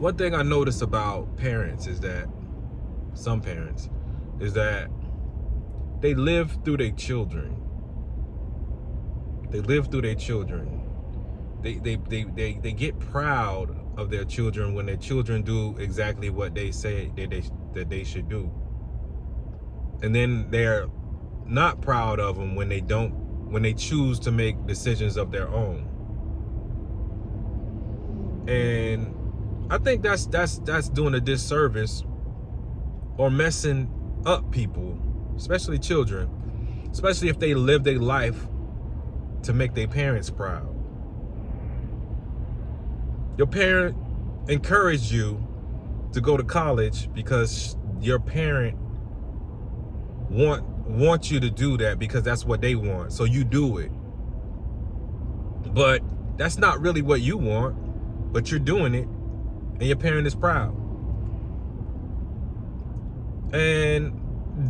One thing I notice about parents is that some parents is that they live through their children. They live through their children. They get proud of their children when their children do exactly what they say that they should do. And then they're not proud of them when they choose to make decisions of their own. And I think that's doing a disservice or messing up people, especially children, especially if they live their life to make their parents proud. Your parent encouraged you to go to college because your parent want you to do that because that's what they want. So you do it. But that's not really what you want, but you're doing it and your parent is proud. And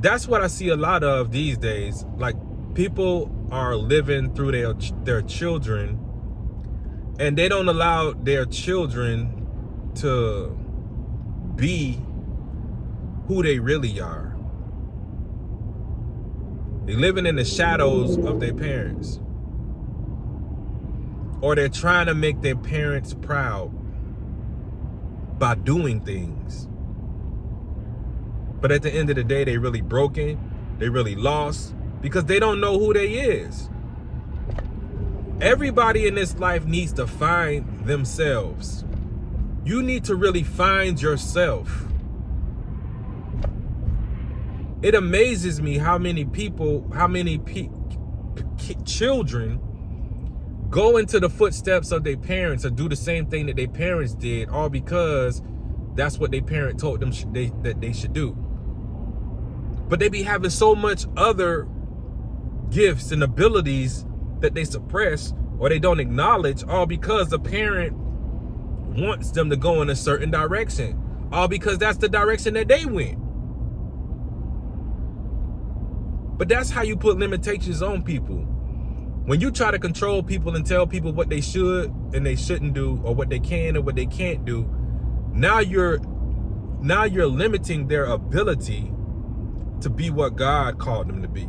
that's what I see a lot of these days. Like, people are living through their children, and they don't allow their children to be who they really are. They're living in the shadows of their parents. Or they're trying to make their parents proud by doing things. But at the end of the day, they really broken. They really lost because they don't know who they is. Everybody in this life needs to find themselves. You need to really find yourself. It amazes me how many children go into the footsteps of their parents or do the same thing that their parents did, all because that's what their parent told them that they should do. But they be having so much other gifts and abilities that they suppress or they don't acknowledge, all because the parent wants them to go in a certain direction, all because that's the direction that they went. But that's how you put limitations on people. When you try to control people and tell people what they should and they shouldn't do, or what they can and what they can't do, now you're limiting their ability to be what God called them to be.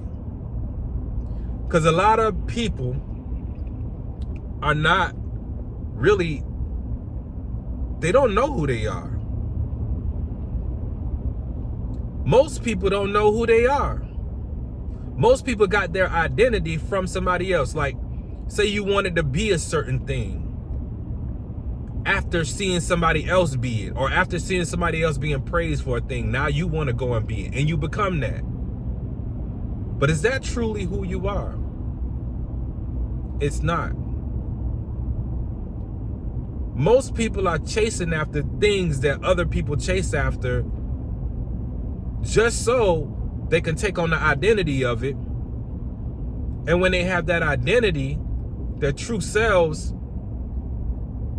Because a lot of people are not really, they don't know who they are. Most people don't know who they are. Most people got their identity from somebody else. Like, say you wanted to be a certain thing after seeing somebody else be it, or after seeing somebody else being praised for a thing. Now you want to go and be it, and you become that. But is that truly who you are? It's not. Most people are chasing after things that other people chase after just so they can take on the identity of it. And when they have that identity, their true selves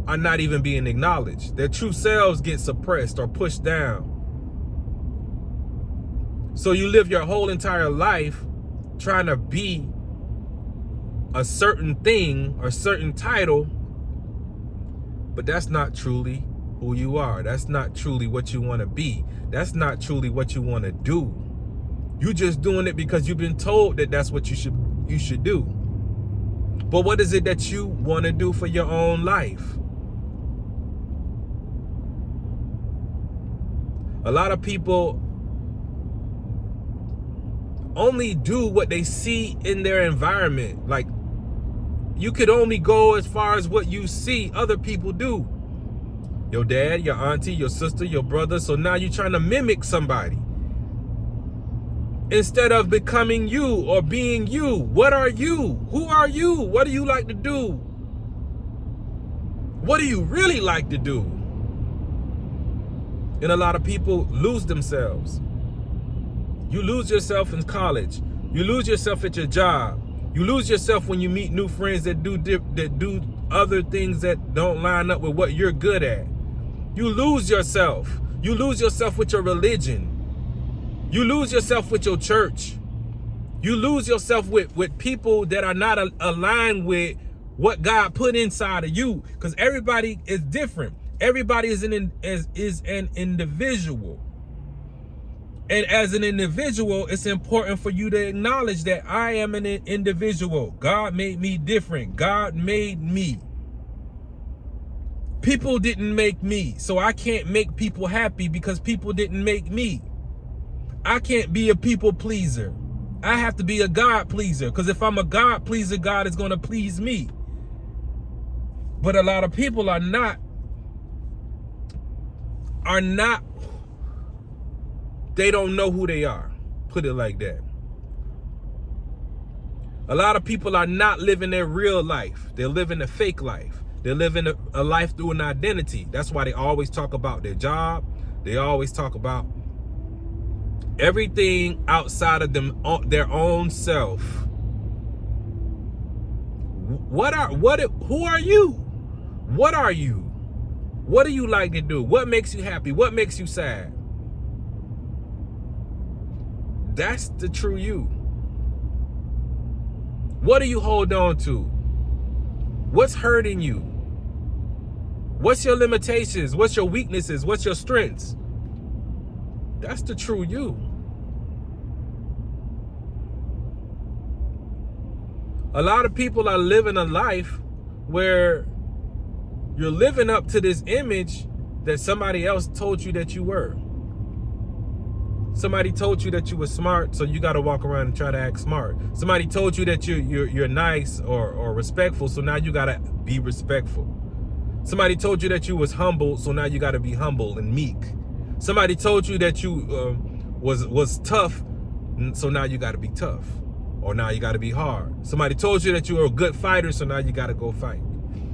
are not even being acknowledged. Their true selves get suppressed or pushed down. So you live your whole entire life trying to be a certain thing or certain title, but that's not truly who you are. That's not truly what you want to be. That's not truly what you want to do. You just doing it because you've been told that that's what you should do. But what is it that you want to do for your own life? A lot of people only do what they see in their environment. Like, you could only go as far as what you see other people do. Your dad, your auntie, your sister, your brother. So now you're trying to mimic somebody instead of becoming you or being you. What are you? Who are you? What do you like to do? What do you really like to do? And a lot of people lose themselves. You lose yourself in college. You lose yourself at your job. You lose yourself when you meet new friends that do other things that don't line up with what you're good at. You lose yourself. You lose yourself with your religion. You lose yourself with your church. You lose yourself with people that are not aligned with what God put inside of you, because everybody is different. Everybody is an individual. And as an individual, it's important for you to acknowledge that I am an individual. God made me different. God made me. People didn't make me, so I can't make people happy because people didn't make me. I can't be a people pleaser. I have to be a God pleaser, because if I'm a God pleaser, God is going to please me. But a lot of people are not, they don't know who they are. Put it like that. A lot of people are not living their real life. They're living a fake life. They're living a life through an identity. That's why they always talk about their job. They always talk about everything outside of them, their own self. Who are you? What are you? What do you like to do? What makes you happy? What makes you sad? That's the true you. What do you hold on to? What's hurting you? What's your limitations? What's your weaknesses? What's your strengths? That's the true you. A lot of people are living a life where you're living up to this image that somebody else told you that you were. Somebody told you that you were smart, so you got to walk around and try to act smart. Somebody told you that you're nice or respectful, so now you got to be respectful. Somebody told you that you was humble, so now you got to be humble and meek. Somebody told you that you was tough, so now you got to be tough, or now you got to be hard. Somebody told you that you were a good fighter, so now you got to go fight.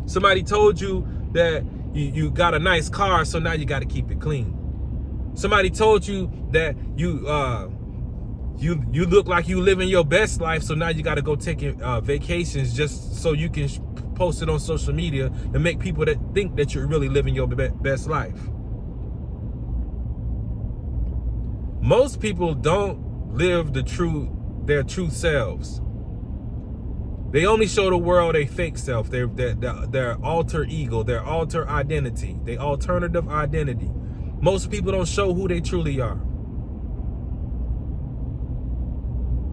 Somebody told you that you got a nice car, so now you got to keep it clean. Somebody told you that you look like you living your best life, so now you got to go take vacations just so you can post it on social media and make people that think that you're really living your best life. Most people don't live their true selves. They only show the world a fake self, their alter ego, their alter identity, their alternative identity. Most people don't show who they truly are.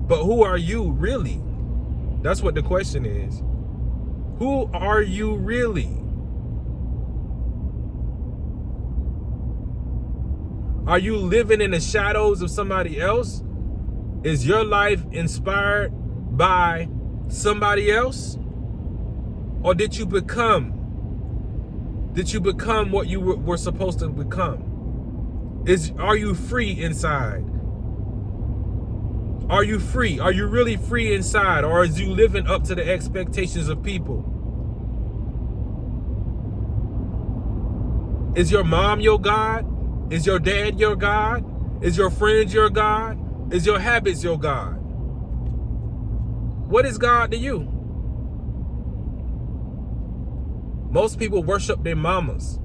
But who are you really? That's what the question is. Who are you really? Are you living in the shadows of somebody else? Is your life inspired by somebody else? Or did you become what you were supposed to become? Are you free inside? Are you free? Are you really free inside? Or is you living up to the expectations of people? Is your mom your God? Is your dad your God? Is your friends your God? Is your habits your God? What is God to you? Most people worship their mamas.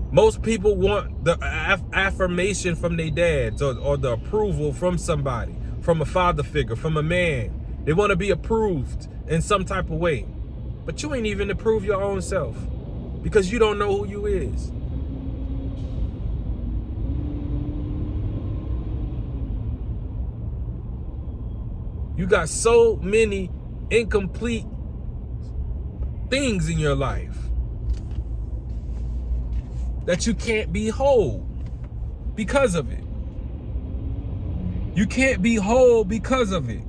Most people want the affirmation from their dads or the approval from somebody, from a father figure, from a man. They want to be approved in some type of way. But you ain't even approve your own self because you don't know who you is. You got so many incomplete things in your life that you can't be whole because of it. You can't be whole because of it.